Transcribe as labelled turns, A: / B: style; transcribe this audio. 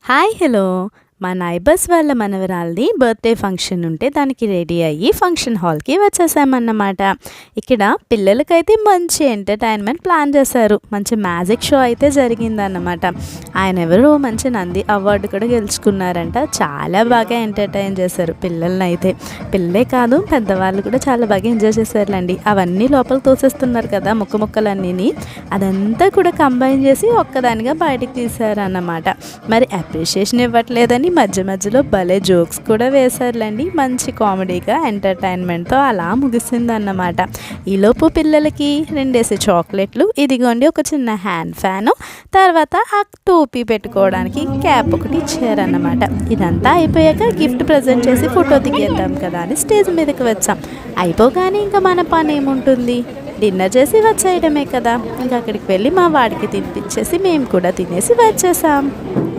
A: Hi hello మా neighbours వాళ్ళ మనవరాలది birthday function ఉంటే దానికి రెడీ అయ్యి ఫంక్షన్ హాల్కి వచ్చేసామన్నమాట. ఇక్కడ పిల్లలకైతే మంచి ఎంటర్టైన్మెంట్ ప్లాన్ చేశారు. మంచి మ్యాజిక్ షో అయితే జరిగిందన్నమాట. ఆయన ఎవరు మంచి నంది అవార్డు కూడా గెలుచుకున్నారంట. చాలా బాగా ఎంటర్టైన్ చేశారు పిల్లల్ని అయితే. పిల్లలే కాదు పెద్దవాళ్ళు కూడా చాలా బాగా ఎంజాయ్ చేశారులేండి. అవన్నీ లోపలికి తోసేస్తున్నారు కదా ముక్కలన్నీని, అదంతా కూడా కంబైన్ చేసి ఒక్కదానిగా బయటికి తీశారన్నమాట. మరి అప్రిషియేషన్ ఇవ్వట్లేదని మధ్య మధ్యలో భలే జోక్స్ కూడా వేశారులేండి. మంచి కామెడీగా ఎంటర్టైన్మెంట్తో అలా ముగిసిందన్నమాట. ఈలోపు పిల్లలకి 2 చాక్లెట్లు, ఇదిగోండి ఒక చిన్న హ్యాండ్ ఫ్యాను, తర్వాత ఆ టోపీ పెట్టుకోవడానికి క్యాప్ ఒకటి ఇచ్చారన్నమాట. ఇదంతా అయిపోయాక గిఫ్ట్ ప్రజెంట్ చేసి ఫోటో దిగేద్దాం కదా అని స్టేజ్ మీదకి వచ్చాం. అయిపోగానే ఇంకా మన పని ఏముంటుంది, డిన్నర్ చేసి వచ్చేయడమే కదా. ఇంకా అక్కడికి వెళ్ళి మా వాడికి తినిపించేసి మేము కూడా తినేసి వచ్చేసాం.